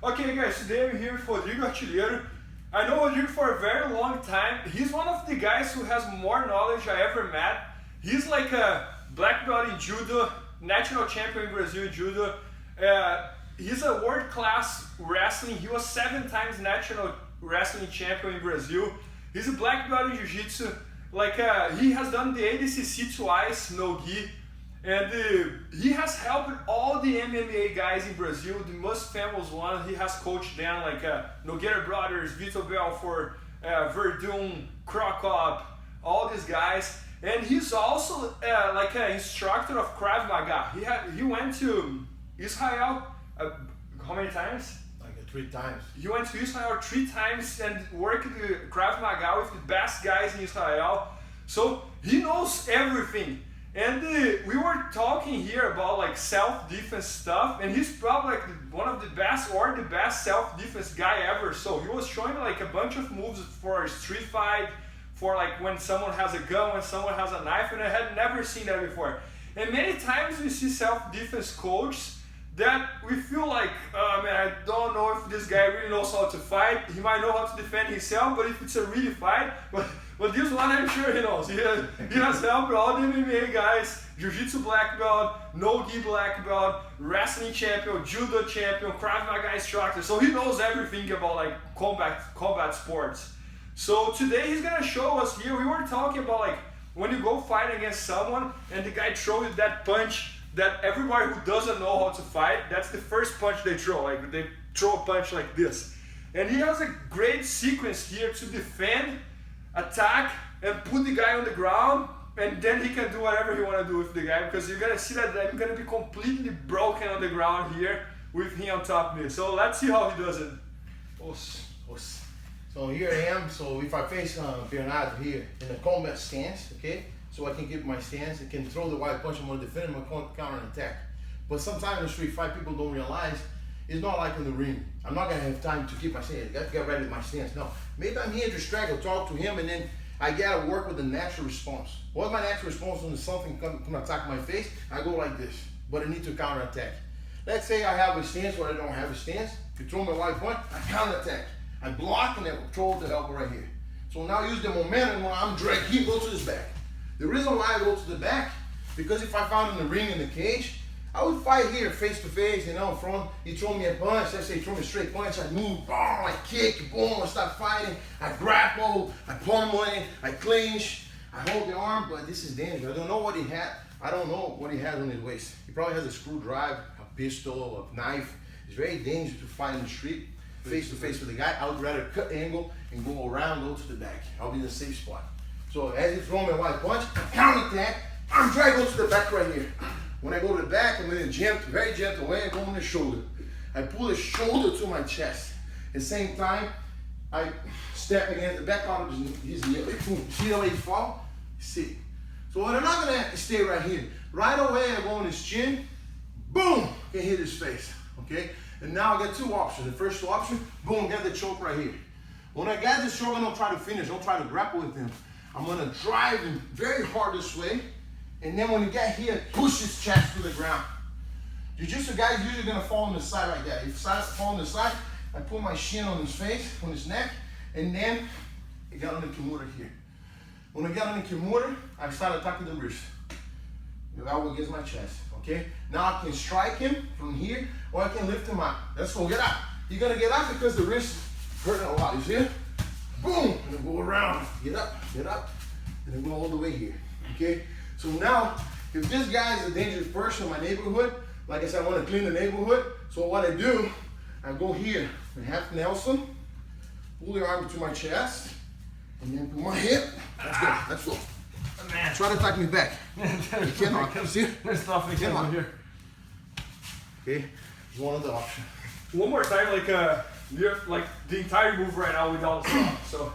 Okay guys, today I'm here with Rodrigo Artilheiro. I know Rodrigo for a very long time. He's one of the guys who has more knowledge I ever met. He's like a black belt in judo, national champion in Brazil in judo. He's a world-class wrestling. He was 7 times national wrestling champion in Brazil. He's a black belt in jiu-jitsu. He has done the ADCC twice, no gi. And he has helped all the MMA guys in Brazil, the most famous one. He has coached them like Nogueira Brothers, Vitor Belfort, Verdun, Krokop, all these guys. And he's also like an instructor of Krav Maga. He went to Israel how many times? Like 3 times. He went to Israel 3 times and worked Krav Maga with the best guys in Israel. So he knows everything. And we were talking here about like self-defense stuff, and he's probably like one of the best or the best self-defense guy ever. So he was showing like a bunch of moves for a street fight, for like when someone has a gun, when someone has a knife, and I had never seen that before. And many times we see self-defense coaches that we feel like, oh man, I don't know if this guy really knows how to fight. He might know how to defend himself, but if it's a really fight, but this one I'm sure he knows. He has helped all the MMA guys, Jiu-Jitsu black belt, no-gi black belt, wrestling champion, judo champion, Krav Maga instructor. So he knows everything about like combat sports. So today he's gonna show us here. We were talking about like when you go fight against someone and the guy throws you that punch that everybody who doesn't know how to fight, that's the first punch they throw. Like they throw a punch like this. And he has a great sequence here to defend, attack, and put the guy on the ground, and then he can do whatever he want to do with the guy, because you're gonna see that I'm gonna be completely broken on the ground here with him on top of me. So let's see how he does it. So here I am. So if I face Bernardo here in a combat stance, okay, so I can keep my stance, I can throw the wide punch, I'm gonna defend him, I'm gonna counter and attack. But sometimes in street fight, people don't realize it's not like in the ring. I'm not gonna have time to keep my stance. I got to get ready with my stance. No, maybe I'm here to strike or talk to him, and then I gotta work with the natural response. What's my natural response when something come attack my face? I go like this, but I need to counter attack. Let's say I have a stance or I don't have a stance. If you throw me a wide punch, I counter attack. I block and I throw the elbow right here. So now use the momentum when I'm dragging, he goes to his back. The reason why I go to the back, because if I found in the ring in the cage, I would fight here face to face, you know, front. He throw me a punch, let's say he throw me a straight punch, I move, boom, I kick, boom, I start fighting, I grapple, I pummel it, I clinch, I hold the arm, but this is dangerous. I don't know what he had. I don't know what he had on his waist. He probably has a screwdriver, a pistol, a knife. It's very dangerous to fight in the street, face to face with the guy. I would rather cut the angle and go around, go to the back. I'll be in a safe spot. So as he throw me a wide punch, counter attack, I'm trying to go to the back right here. When I go to the back, I'm in a gentle, very gentle way, I go on the shoulder. I pull the shoulder to my chest. At the same time, I step against the back part of his knee. See the way he fall? See. So I'm not gonna stay right here. Right away, I go on his chin, boom, can hit his face, okay? And now I got 2 options. The first option, boom, get the choke right here. When I get the choke, I don't try to finish, don't try to grapple with him. I'm gonna drive him very hard this way, and then when you get here, push his chest to the ground. Jiu-Jitsu guys usually gonna fall on the side like that. If I fall on the side, I put my shin on his face, on his neck, and then I get on the kimura here. When I get on the kimura, I start attacking the wrist. The elbow against my chest, okay? Now I can strike him from here, or I can lift him up. Let's go, get up. You're gonna get up because the wrist hurting a lot, you see it? Boom, and then go around, get up, and then go all the way here, okay? So now, if this guy is a dangerous person in my neighborhood, like I said, I want to clean the neighborhood, so what I do, I go here, and half Nelson, pull the arm to my chest, and then put my hip, let's go. Man. Try to attack me back. You cannot, see? There's nothing can do here. Okay, it's one of the options. One more time, like the entire move right now without a stop. So.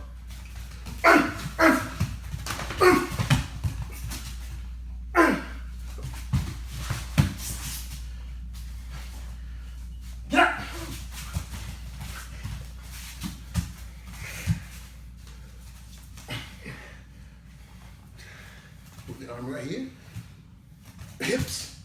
Get up. Put the arm right here. Hips.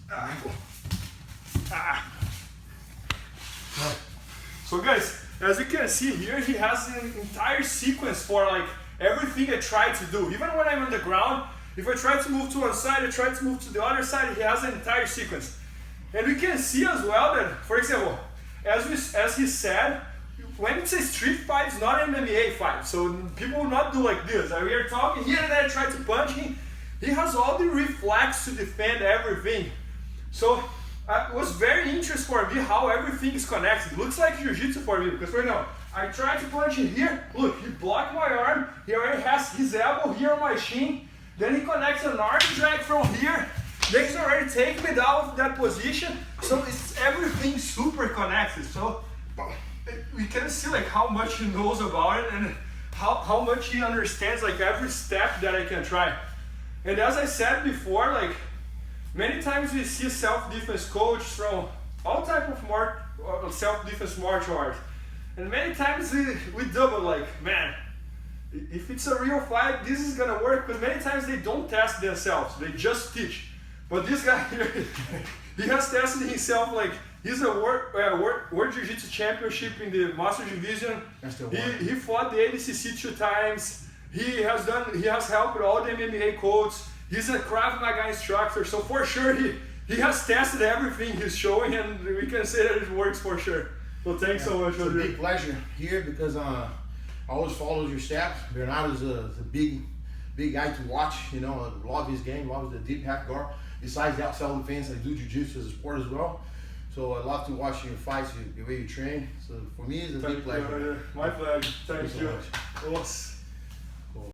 So guys, as you can see here, he has an entire sequence for like everything I try to do. Even when I'm on the ground, if I try to move to one side, I try to move to the other side, he has an entire sequence. And we can see as well that, for example, as he said, when it's a street fight, it's not an MMA fight. So people will not do like this. We are talking here and then I try to punch him. He has all the reflex to defend everything. So it was very interesting for me how everything is connected. It looks like Jiu-Jitsu for me, because right now, I try to punch him here. Look, he blocked my arm. He already has his elbow here on my shin. Then he connects an arm drag from here. Then he's already taking me down to that position. So it's everything super connected. So we can see like how much he knows about it and how much he understands like every step that I can try. And as I said before, like many times we see self-defense coaches from all type of self-defense martial arts. And many times we double like, man, if it's a real fight, this is gonna work, because many times they don't test themselves, they just teach. But this guy here, he has tested himself. Like he's a World Jiu-Jitsu Championship in the Master Division. He fought the ADCC 2 times. He has helped all the MMA coaches. He's a Krav Maga instructor. So for sure he has tested everything he's showing, and we can say that it works for sure. So thanks so much, Rodrigo. It's a big pleasure here, because I always follow your steps. Bernardo's a big guy to watch. You know, I love his game, love the deep half guard. Besides the outside defense, I do jiu-jitsu as a sport as well. So I love to watch your fights, the way you train. So for me, it's a big pleasure. My pleasure. Thank you. So much.